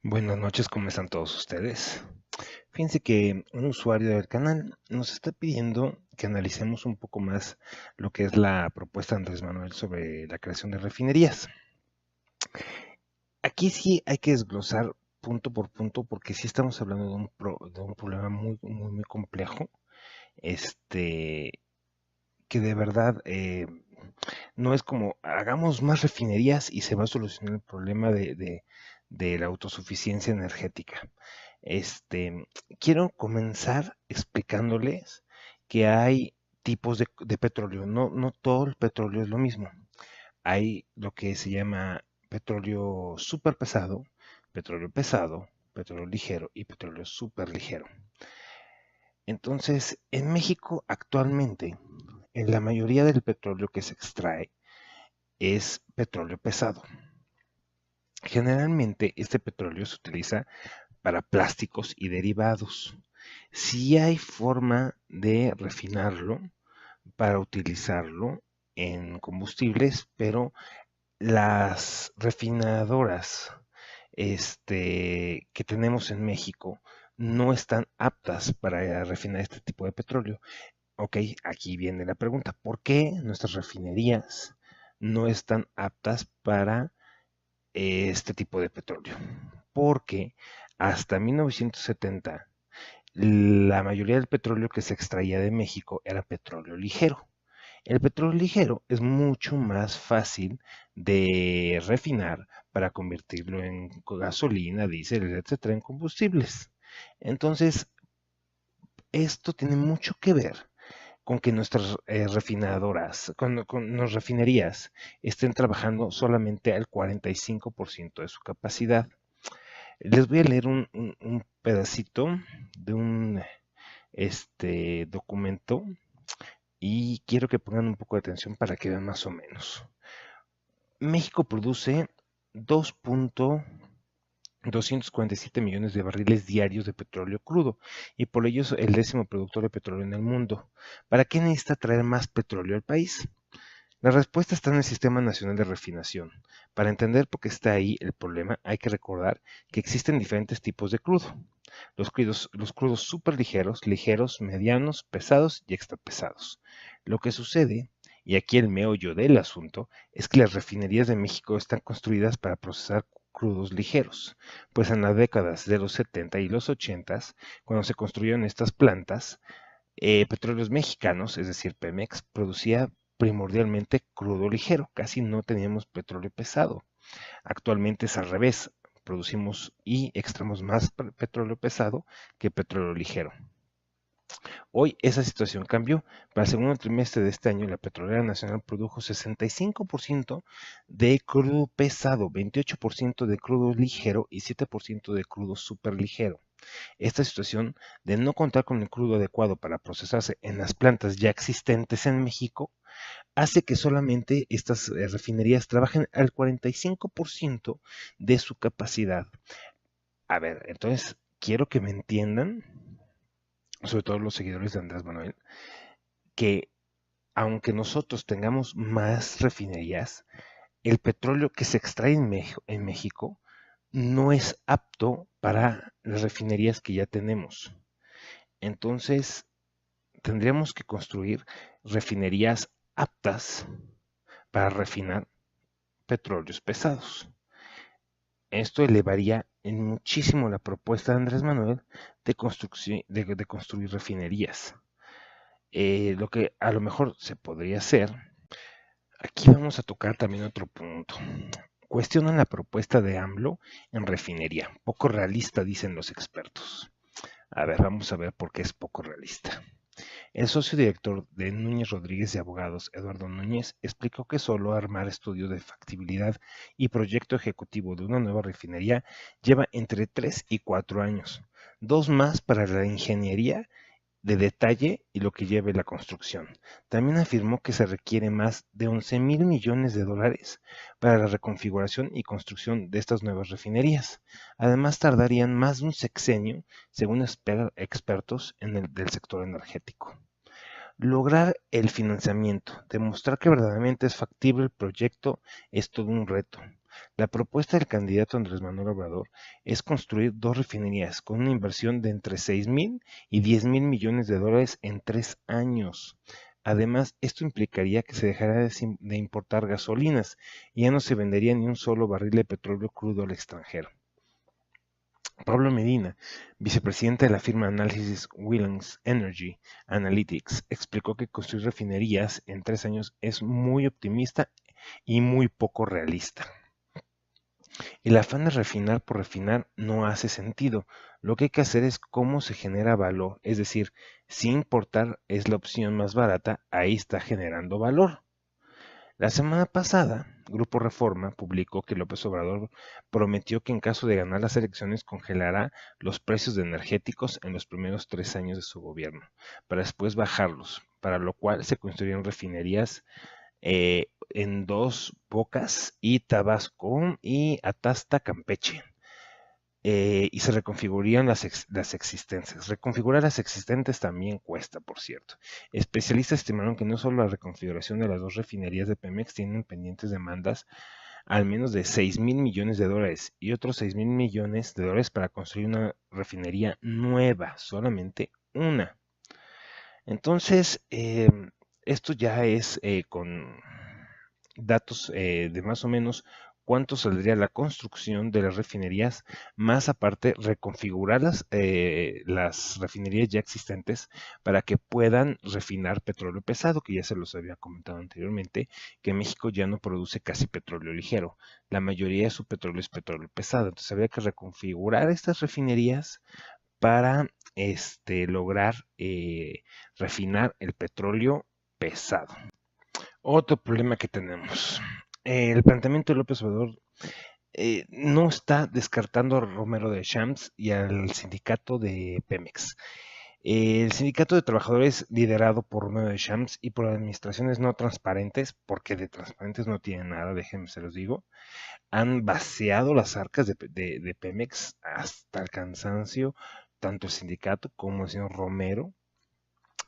Buenas noches, ¿cómo están todos ustedes? Fíjense que un usuario del canal nos está pidiendo que analicemos un poco más lo que es la propuesta de Andrés Manuel sobre la creación de refinerías. Aquí sí hay que desglosar punto por punto porque sí estamos hablando de un problema muy complejo, este, que de verdad no es como hagamos más refinerías y se va a solucionar el problema de la autosuficiencia energética. Este, quiero comenzar explicándoles que hay tipos de petróleo. No todo el petróleo es lo mismo. Hay lo que se llama petróleo súper pesado, petróleo ligero y petróleo súper ligero. Entonces, en México actualmente, en la mayoría del petróleo que se extrae es petróleo pesado. Generalmente este petróleo se utiliza para plásticos y derivados. Sí hay forma de refinarlo para utilizarlo en combustibles, pero las refinadoras que tenemos en México no están aptas para refinar este tipo de petróleo. Ok, aquí viene la pregunta, ¿por qué nuestras refinerías no están aptas para este tipo de petróleo? Porque hasta 1970 la mayoría del petróleo que se extraía de México era petróleo ligero. El petróleo ligero es mucho más fácil de refinar para convertirlo en gasolina, diésel, etcétera, en combustibles. Entonces, esto tiene mucho que ver con que nuestras refinadoras, con las refinerías estén trabajando solamente al 45% de su capacidad. Les voy a leer un pedacito de un documento y quiero que pongan un poco de atención para que vean más o menos. México produce 2.247 millones de barriles diarios de petróleo crudo y por ello es el 10º productor de petróleo en el mundo. ¿Para qué necesita traer más petróleo al país? La respuesta está en el Sistema Nacional de Refinación. Para entender por qué está ahí el problema, hay que recordar que existen diferentes tipos de crudo. Los crudos superligeros, ligeros, medianos, pesados y extrapesados. Lo que sucede, y aquí el meollo del asunto, es que las refinerías de México están construidas para procesar crudos ligeros, pues en las décadas de los 70 y los 80, cuando se construyeron estas plantas, Petróleos Mexicanos, es decir, Pemex, producía primordialmente crudo ligero, casi no teníamos petróleo pesado. Actualmente es al revés, producimos y extraemos más petróleo pesado que petróleo ligero. Hoy esa situación cambió. Para el segundo trimestre de este año, la Petrolera Nacional produjo 65% de crudo pesado, 28% de crudo ligero y 7% de crudo superligero. Esta situación de no contar con el crudo adecuado para procesarse en las plantas ya existentes en México hace que solamente estas refinerías trabajen al 45% de su capacidad. A ver, entonces quiero que me entiendan, sobre todo los seguidores de Andrés Manuel, que aunque nosotros tengamos más refinerías, el petróleo que se extrae en México no es apto para las refinerías que ya tenemos. Entonces, tendríamos que construir refinerías aptas para refinar petróleos pesados. Esto elevaría en muchísimo la propuesta de Andrés Manuel de construir refinerías. Lo que a lo mejor se podría hacer, aquí vamos a tocar también otro punto. Cuestionan la propuesta de AMLO en refinería. Poco realista, dicen los expertos. A ver, vamos a ver por qué es poco realista. El socio director de Núñez Rodríguez de Abogados, Eduardo Núñez, explicó que solo armar estudio de factibilidad y proyecto ejecutivo de una nueva refinería lleva entre 3 y 4 años, 2 más para la ingeniería de detalle y lo que lleve la construcción. También afirmó que se requiere más de 11,000 millones de dólares para la reconfiguración y construcción de estas nuevas refinerías. Además, tardarían más de un sexenio, según expertos del sector energético. Lograr el financiamiento, demostrar que verdaderamente es factible el proyecto es todo un reto. La propuesta del candidato Andrés Manuel Obrador es construir 2 refinerías con una inversión de entre 6,000 y 10,000 millones de dólares en 3 años. Además, esto implicaría que se dejará de importar gasolinas y ya no se vendería ni un solo barril de petróleo crudo al extranjero. Pablo Medina, vicepresidente de la firma de análisis Williams Energy Analytics, explicó que construir refinerías en 3 años es muy optimista y muy poco realista. El afán de refinar por refinar no hace sentido. Lo que hay que hacer es cómo se genera valor, es decir, si importar es la opción más barata, ahí está generando valor. La semana pasada, Grupo Reforma publicó que López Obrador prometió que en caso de ganar las elecciones congelará los precios de energéticos en los primeros 3 años de su gobierno, para después bajarlos, para lo cual se construirían refinerías en Dos Bocas y Tabasco y Atasta, Campeche. Y se reconfigurarían las existentes. Reconfigurar las existentes también cuesta, por cierto. Especialistas estimaron que no solo la reconfiguración de las 2 refinerías de Pemex tienen pendientes demandas al menos de 6,000 millones de dólares y otros 6,000 millones de dólares para construir una refinería nueva, solamente una. Entonces, esto ya es con datos de más o menos cuánto saldría la construcción de las refinerías, más aparte reconfigurar las refinerías ya existentes para que puedan refinar petróleo pesado, que ya se los había comentado anteriormente, que México ya no produce casi petróleo ligero. La mayoría de su petróleo es petróleo pesado. Entonces habría que reconfigurar estas refinerías para lograr refinar el petróleo pesado. Otro problema que tenemos. El planteamiento de López Obrador no está descartando a Romero de Champs y al sindicato de Pemex. El sindicato de trabajadores liderado por Romero de Champs y por administraciones no transparentes, porque de transparentes no tienen nada, déjenme se los digo, han vaciado las arcas de Pemex hasta el cansancio, tanto el sindicato como el señor Romero.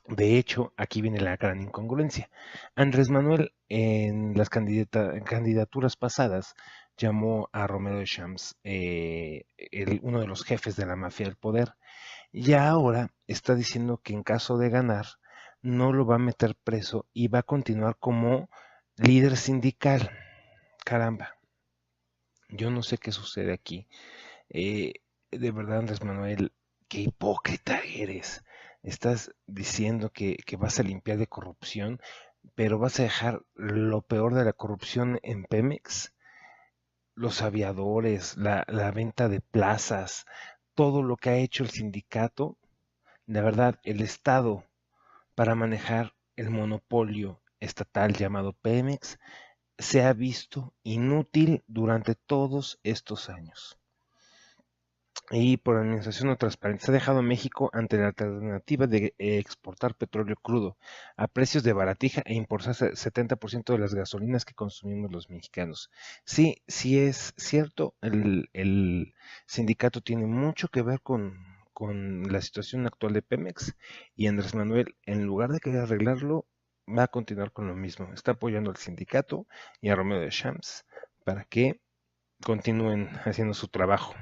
De hecho, aquí viene la gran incongruencia. Andrés Manuel en las candidaturas pasadas llamó a Romero de Champs uno de los jefes de la mafia del poder y ahora está diciendo que en caso de ganar no lo va a meter preso y va a continuar como líder sindical. Caramba, yo no sé qué sucede aquí. De verdad, Andrés Manuel, qué hipócrita eres. Estás diciendo que vas a limpiar de corrupción, pero vas a dejar lo peor de la corrupción en Pemex, los aviadores, la venta de plazas, todo lo que ha hecho el sindicato. La verdad, el Estado para manejar el monopolio estatal llamado Pemex se ha visto inútil durante todos estos años. Y por administración no transparente, se ha dejado a México ante la alternativa de exportar petróleo crudo a precios de baratija e importar 70% de las gasolinas que consumimos los mexicanos. Sí, sí es cierto, el sindicato tiene mucho que ver con la situación actual de Pemex y Andrés Manuel, en lugar de querer arreglarlo, va a continuar con lo mismo. Está apoyando al sindicato y a Romeo de Champs para que continúen haciendo su trabajo.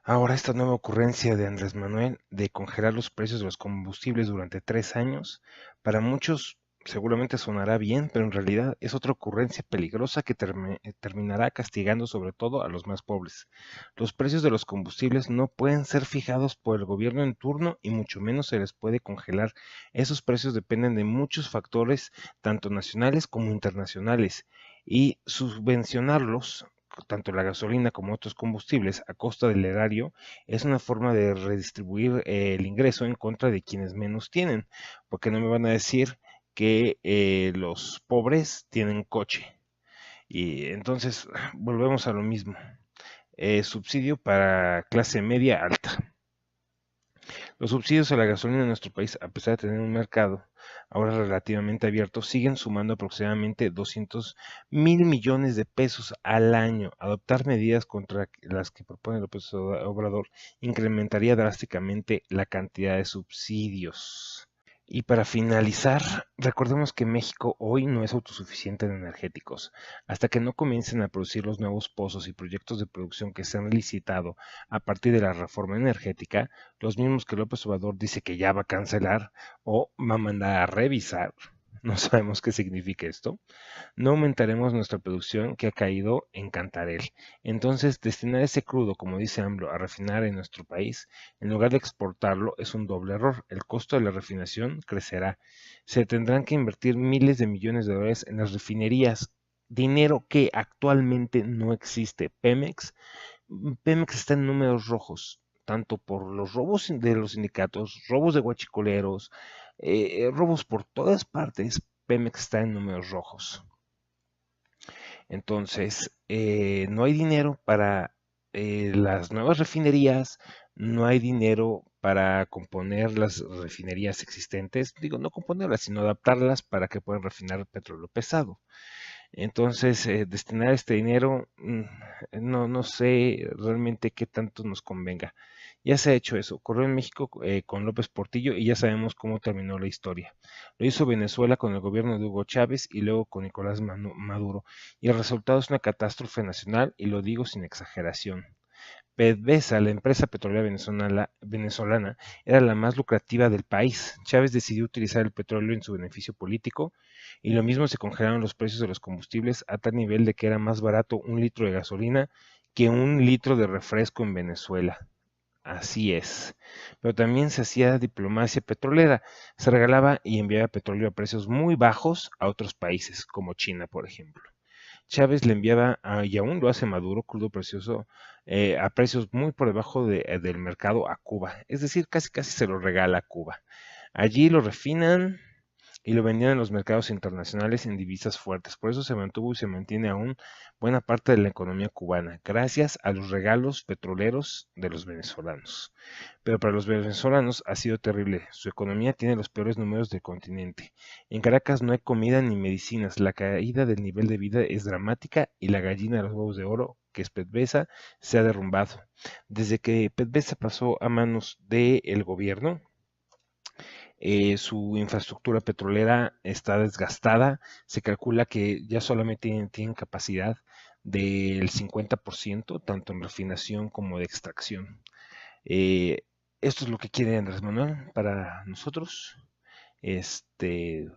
Ahora esta nueva ocurrencia de Andrés Manuel de congelar los precios de los combustibles durante 3 años, para muchos seguramente sonará bien, pero en realidad es otra ocurrencia peligrosa que terminará castigando sobre todo a los más pobres. Los precios de los combustibles no pueden ser fijados por el gobierno en turno y mucho menos se les puede congelar. Esos precios dependen de muchos factores, tanto nacionales como internacionales, y subvencionarlos tanto la gasolina como otros combustibles a costa del erario es una forma de redistribuir el ingreso en contra de quienes menos tienen, porque no me van a decir que los pobres tienen coche. Y entonces volvemos a lo mismo. Subsidio para clase media alta. Los subsidios a la gasolina en nuestro país, a pesar de tener un mercado ahora relativamente abierto, siguen sumando aproximadamente 200,000 millones de pesos al año. Adoptar medidas contra las que propone López Obrador incrementaría drásticamente la cantidad de subsidios. Y para finalizar, recordemos que México hoy no es autosuficiente en energéticos. Hasta que no comiencen a producir los nuevos pozos y proyectos de producción que se han licitado a partir de la reforma energética, los mismos que López Obrador dice que ya va a cancelar o va a mandar a revisar, no sabemos qué significa esto, no aumentaremos nuestra producción que ha caído en Cantarell. Entonces, destinar ese crudo, como dice AMLO, a refinar en nuestro país, en lugar de exportarlo, es un doble error. El costo de la refinación crecerá. Se tendrán que invertir miles de millones de dólares en las refinerías, dinero que actualmente no existe. Pemex está en números rojos, tanto por los robos de los sindicatos, robos de guachicoleros, robos por todas partes. Pemex está en números rojos. Entonces, no hay dinero para las nuevas refinerías, no hay dinero para componer las refinerías existentes, digo, no componerlas, sino adaptarlas para que puedan refinar petróleo pesado. Entonces, destinar este dinero, no sé realmente qué tanto nos convenga. Ya se ha hecho eso. Ocurrió en México con López Portillo y ya sabemos cómo terminó la historia. Lo hizo Venezuela con el gobierno de Hugo Chávez y luego con Nicolás Maduro. Y el resultado es una catástrofe nacional y lo digo sin exageración. PDVSA, la empresa petrolera venezolana, era la más lucrativa del país. Chávez decidió utilizar el petróleo en su beneficio político y lo mismo se congelaron los precios de los combustibles a tal nivel de que era más barato un litro de gasolina que un litro de refresco en Venezuela. Así es. Pero también se hacía diplomacia petrolera. Se regalaba y enviaba petróleo a precios muy bajos a otros países, como China, por ejemplo. Chávez le enviaba, y aún lo hace Maduro, crudo precioso, a precios muy por debajo del mercado a Cuba. Es decir, casi casi se lo regala a Cuba. Allí lo refinan y lo vendían en los mercados internacionales en divisas fuertes. Por eso se mantuvo y se mantiene aún buena parte de la economía cubana, gracias a los regalos petroleros de los venezolanos. Pero para los venezolanos ha sido terrible. Su economía tiene los peores números del continente. En Caracas no hay comida ni medicinas. La caída del nivel de vida es dramática y la gallina de los huevos de oro, que es PDVSA, se ha derrumbado. Desde que PDVSA pasó a manos del gobierno, su infraestructura petrolera está desgastada. Se calcula que ya solamente tienen capacidad del 50%, tanto en refinación como de extracción. Eh, Esto es lo que quiere Andrés Manuel para nosotros. Este,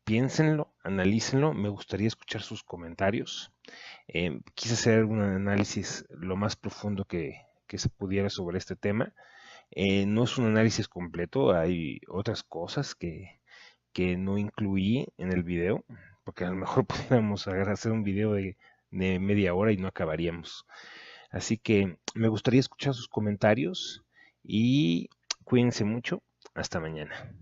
piénsenlo, analícenlo. Me gustaría escuchar sus comentarios. Quise hacer un análisis lo más profundo que se pudiera sobre este tema. No es un análisis completo, hay otras cosas que no incluí en el video, porque a lo mejor pudiéramos hacer un video de media hora y no acabaríamos. Así que me gustaría escuchar sus comentarios y cuídense mucho. Hasta mañana.